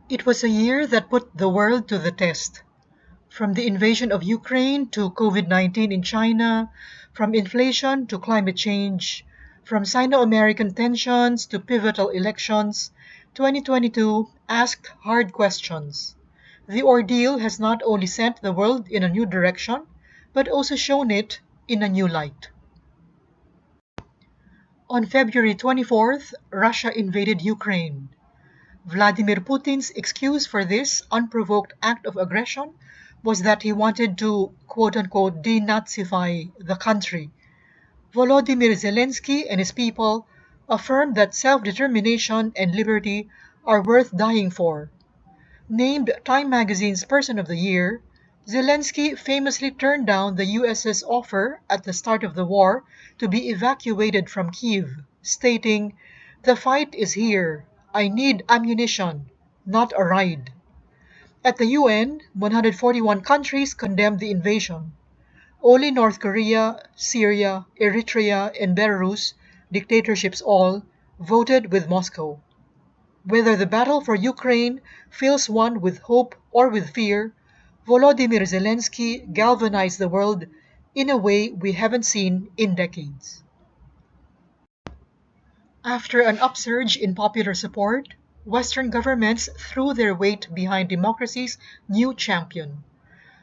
It was a year that put the world to the test. From the invasion of Ukraine to COVID-19 in China, from inflation to climate change, from Sino-American tensions to pivotal elections, 2022 asked hard questions. The ordeal has not only sent the world in a new direction, but also shown it in a new light. On February 24th, Russia invaded Ukraine. Vladimir Putin's excuse for this unprovoked act of aggression was that he wanted to quote unquote denazify the country. Volodymyr Zelensky and his people affirmed that self determination and liberty are worth dying for. Named Time magazine's Person of the Year, Zelensky famously turned down the US's offer at the start of the war to be evacuated from Kyiv, stating, "The fight is here. I need ammunition, not a ride." At the UN, 141 countries condemned the invasion. Only North Korea, Syria, Eritrea, and Belarus, dictatorships all, voted with Moscow. Whether the battle for Ukraine fills one with hope or with fear, Volodymyr Zelensky galvanized the world in a way we haven't seen in decades. After an upsurge in popular support, Western governments threw their weight behind democracy's new champion.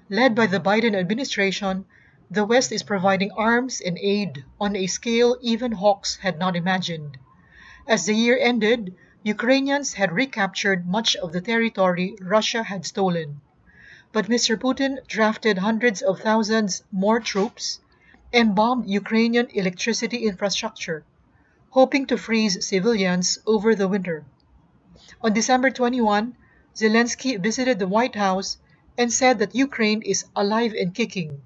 Led by the Biden administration, the West is providing arms and aid on a scale even hawks had not imagined. As the year ended, Ukrainians had recaptured much of the territory Russia had stolen. But Mr. Putin drafted hundreds of thousands more troops and bombed Ukrainian electricity infrastructure, hoping to freeze civilians over the winter. On December 21, Zelensky visited the White House and said that Ukraine is alive and kicking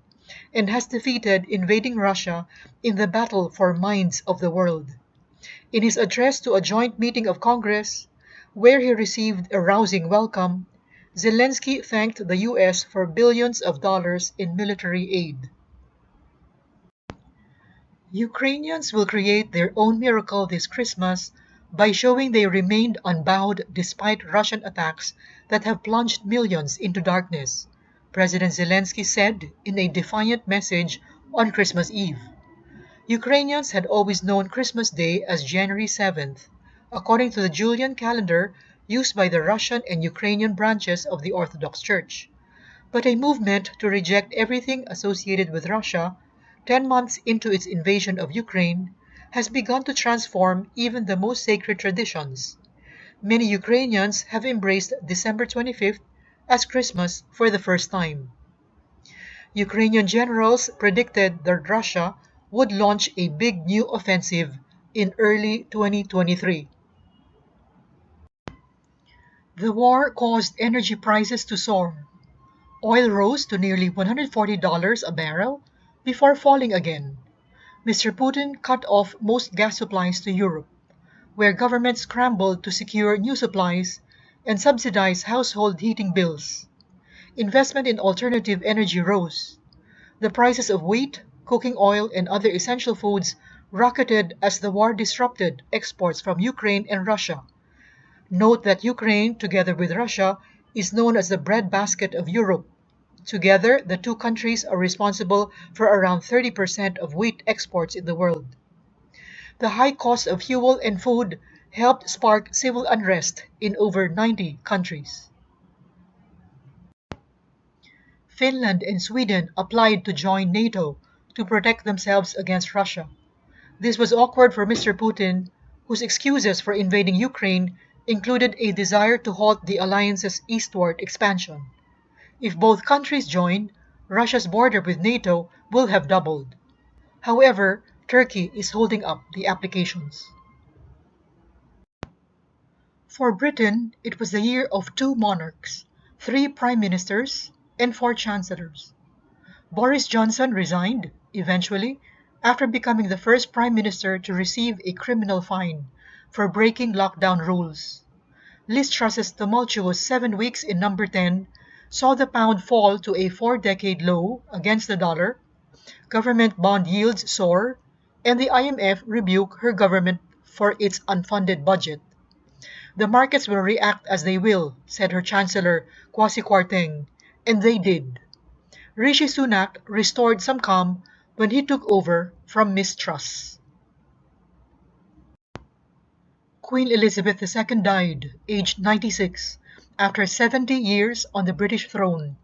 and has defeated invading Russia in the battle for minds of the world. In his address to a joint meeting of Congress, where he received a rousing welcome, Zelensky thanked the US for billions of dollars in military aid. Ukrainians will create their own miracle this Christmas by showing they remained unbowed despite Russian attacks that have plunged millions into darkness, President Zelensky said in a defiant message on Christmas Eve. Ukrainians had always known Christmas Day as January 7th, according to the Julian calendar used by the Russian and Ukrainian branches of the Orthodox Church. But a movement to reject everything associated with Russia, 10 months into its invasion of Ukraine, has begun to transform even the most sacred traditions. Many Ukrainians have embraced December 25th as Christmas for the first time. Ukrainian generals predicted that Russia would launch a big new offensive in early 2023. The war caused energy prices to soar. Oil rose to nearly $140 a barrel before falling again. Mr. Putin cut off most gas supplies to Europe, where governments scrambled to secure new supplies and subsidize household heating bills. Investment in alternative energy rose. The prices of wheat, cooking oil, and other essential foods rocketed as the war disrupted exports from Ukraine and Russia. Note that Ukraine, together with Russia, is known as the breadbasket of Europe. Together, the two countries are responsible for around 30% of wheat exports in the world. The high cost of fuel and food helped spark civil unrest in over 90 countries. Finland and Sweden applied to join NATO to protect themselves against Russia. This was awkward for Mr. Putin, whose excuses for invading Ukraine included a desire to halt the alliance's eastward expansion. If both countries join, Russia's border with NATO will have doubled. However, Turkey is holding up the applications. For Britain, it was the year of two monarchs, three prime ministers, and four chancellors. Boris Johnson resigned, eventually, after becoming the first prime minister to receive a criminal fine for breaking lockdown rules. Liz Truss's tumultuous 7 weeks in number 10 saw the pound fall to a four-decade low against the dollar, government bond yields soar, and the IMF rebuke her government for its unfunded budget. The markets will react as they will, said her chancellor, Kwasi Kwarteng, and they did. Rishi Sunak restored some calm when he took over from Miss Truss. Queen Elizabeth II died, aged 96, after 70 years on the British throne.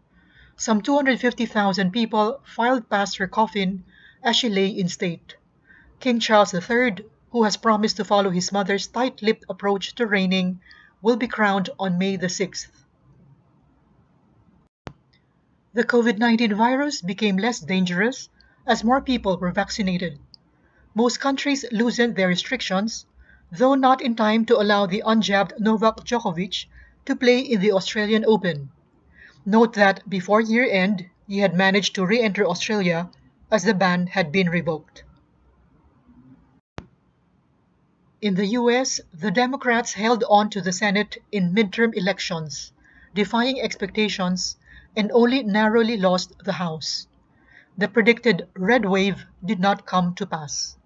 Some 250,000 people filed past her coffin as she lay in state. King Charles III, who has promised to follow his mother's tight-lipped approach to reigning, will be crowned on May the 6th. The COVID-19 virus became less dangerous as more people were vaccinated. Most countries loosened their restrictions, though not in time to allow the unjabbed Novak Djokovic to play in the Australian Open. Note that before year end, he had managed to re-enter Australia as the ban had been revoked. In the US, the Democrats held on to the Senate in midterm elections, defying expectations, and only narrowly lost the House. The predicted red wave did not come to pass.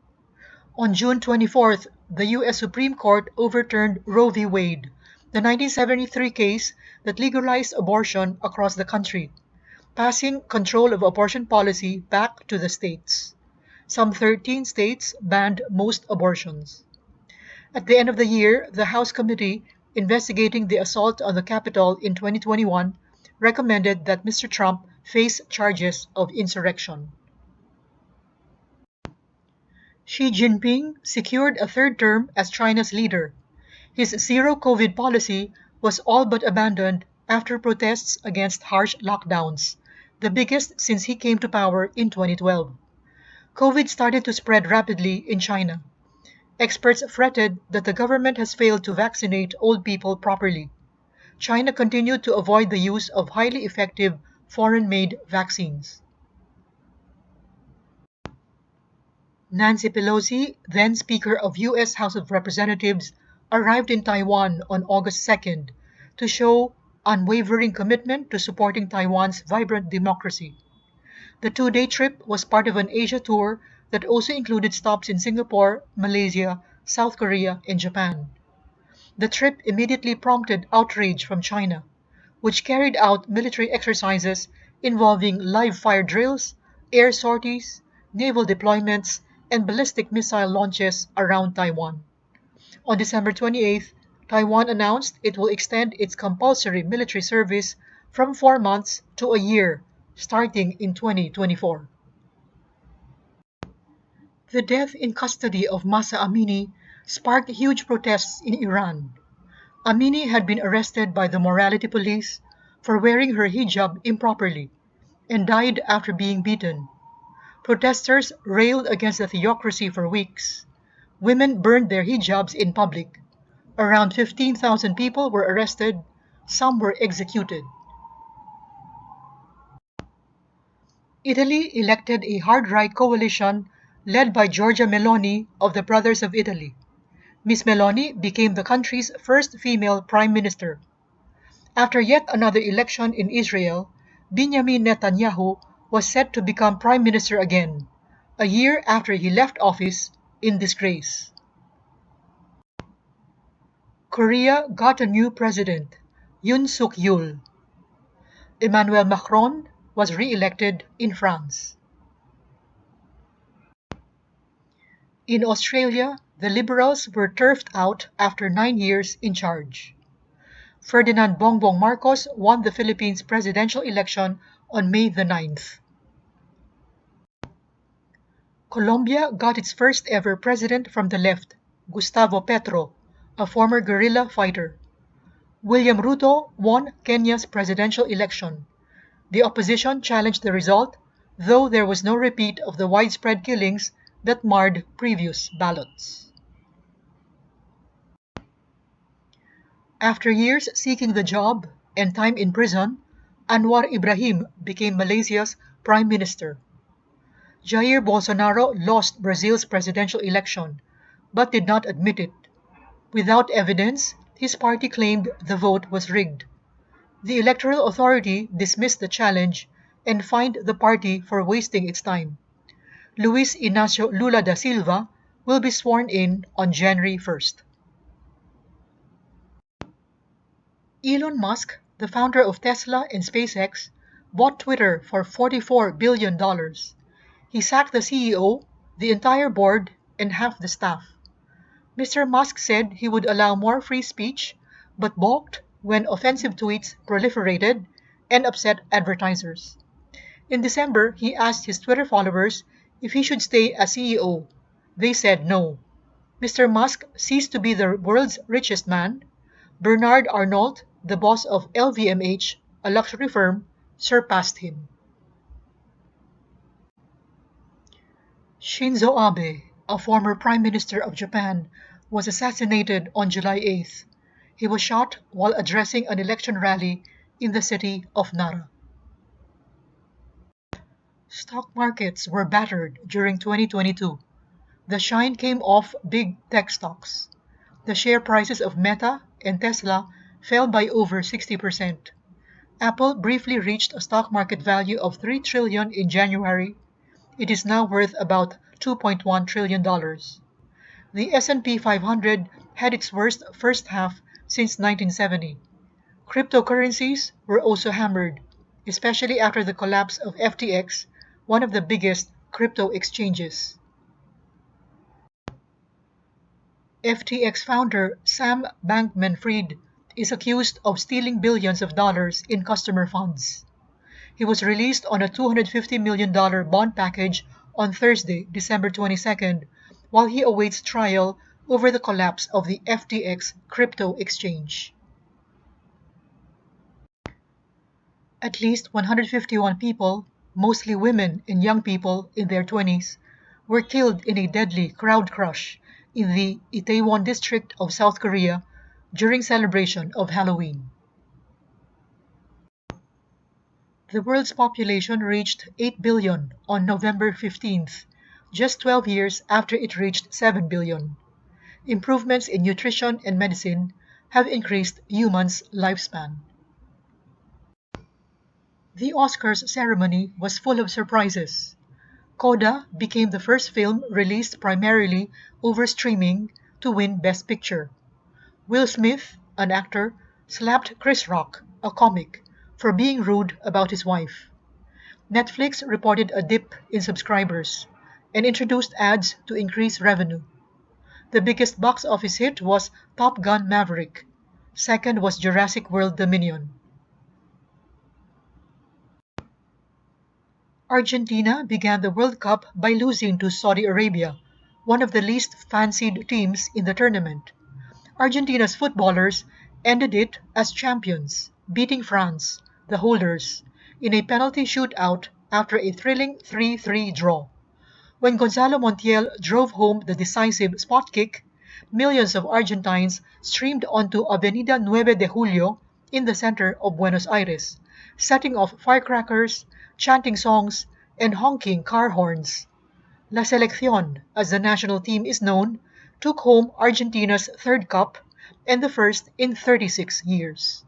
On June 24th, the US Supreme Court overturned Roe v. Wade, the 1973 case that legalized abortion across the country, passing control of abortion policy back to the states. Some 13 states banned most abortions. At the end of the year, the House committee investigating the assault on the Capitol in 2021 recommended that Mr. Trump face charges of insurrection. Xi Jinping secured a third term as China's leader. His zero-COVID policy was all but abandoned after protests against harsh lockdowns, the biggest since he came to power in 2012. COVID started to spread rapidly in China. Experts fretted that the government has failed to vaccinate old people properly. China continued to avoid the use of highly effective foreign-made vaccines. Nancy Pelosi, then Speaker of U.S. House of Representatives, arrived in Taiwan on August 2nd to show unwavering commitment to supporting Taiwan's vibrant democracy. The two-day trip was part of an Asia tour that also included stops in Singapore, Malaysia, South Korea, and Japan. The trip immediately prompted outrage from China, which carried out military exercises involving live-fire drills, air sorties, naval deployments, and ballistic missile launches around Taiwan. On December 28th, Taiwan announced it will extend its compulsory military service from 4 months to a year, starting in 2024. The death in custody of Mahsa Amini sparked huge protests in Iran. Amini had been arrested by the morality police for wearing her hijab improperly and died after being beaten. Protesters railed against the theocracy for weeks. Women burned their hijabs in public. Around 15,000 people were arrested. Some were executed. Italy elected a hard-right coalition led by Giorgia Meloni of the Brothers of Italy. Ms. Meloni became the country's first female prime minister. After yet another election in Israel, Benjamin Netanyahu was set to become prime minister again, a year after he left office in disgrace. Korea got a new president, Yoon Suk Yeol. Emmanuel Macron was re-elected in France. In Australia, the Liberals were turfed out after 9 years in charge. Ferdinand Bongbong Marcos won the Philippines presidential election on May the 9th. Colombia got its first ever president from the left, Gustavo Petro, a former guerrilla fighter. William Ruto won Kenya's presidential election. The opposition challenged the result, though there was no repeat of the widespread killings that marred previous ballots. After years seeking the job and time in prison, Anwar Ibrahim became Malaysia's prime minister. Jair Bolsonaro lost Brazil's presidential election, but did not admit it. Without evidence, his party claimed the vote was rigged. The Electoral Authority dismissed the challenge and fined the party for wasting its time. Luis Inacio Lula da Silva will be sworn in on January 1st. Elon Musk, the founder of Tesla and SpaceX, bought Twitter for $44 billion. He sacked the CEO, the entire board, and half the staff. Mr. Musk said he would allow more free speech, but balked when offensive tweets proliferated and upset advertisers. In December, he asked his Twitter followers if he should stay as CEO. They said no. Mr. Musk ceased to be the world's richest man. Bernard Arnault, the boss of LVMH, a luxury firm, surpassed him. Shinzo Abe, a former Prime Minister of Japan, was assassinated on July 8th. He was shot while addressing an election rally in the city of Nara. Stock markets were battered during 2022. The shine came off big tech stocks. The share prices of Meta and Tesla fell by over 60%. Apple briefly reached a stock market value of 3 trillion in January. It is now worth about $2.1 trillion. The S&P 500 had its worst first half since 1970. Cryptocurrencies were also hammered, especially after the collapse of FTX, one of the biggest crypto exchanges. FTX founder Sam Bankman-Fried is accused of stealing billions of dollars in customer funds. He was released on a $250 million bond package on Thursday, December 22nd, while he awaits trial over the collapse of the FTX crypto exchange. At least 151 people, mostly women and young people in their 20s, were killed in a deadly crowd crush in the Itaewon district of South Korea during celebration of Halloween. The world's population reached 8 billion on November 15th, just 12 years after it reached 7 billion. Improvements in nutrition and medicine have increased humans' lifespan. The Oscars ceremony was full of surprises. Coda became the first film released primarily over streaming to win Best Picture. Will Smith, an actor, slapped Chris Rock, a comic, for being rude about his wife. Netflix reported a dip in subscribers and introduced ads to increase revenue. The biggest box office hit was Top Gun Maverick. Second was Jurassic World Dominion. Argentina began the World Cup by losing to Saudi Arabia, one of the least fancied teams in the tournament. Argentina's footballers ended it as champions, beating France, the holders, in a penalty shootout after a thrilling 3-3 draw. When Gonzalo Montiel drove home the decisive spot kick, millions of Argentines streamed onto Avenida 9 de Julio in the center of Buenos Aires, setting off firecrackers, chanting songs, and honking car horns. La Selección, as the national team is known, took home Argentina's third cup and the first in 36 years.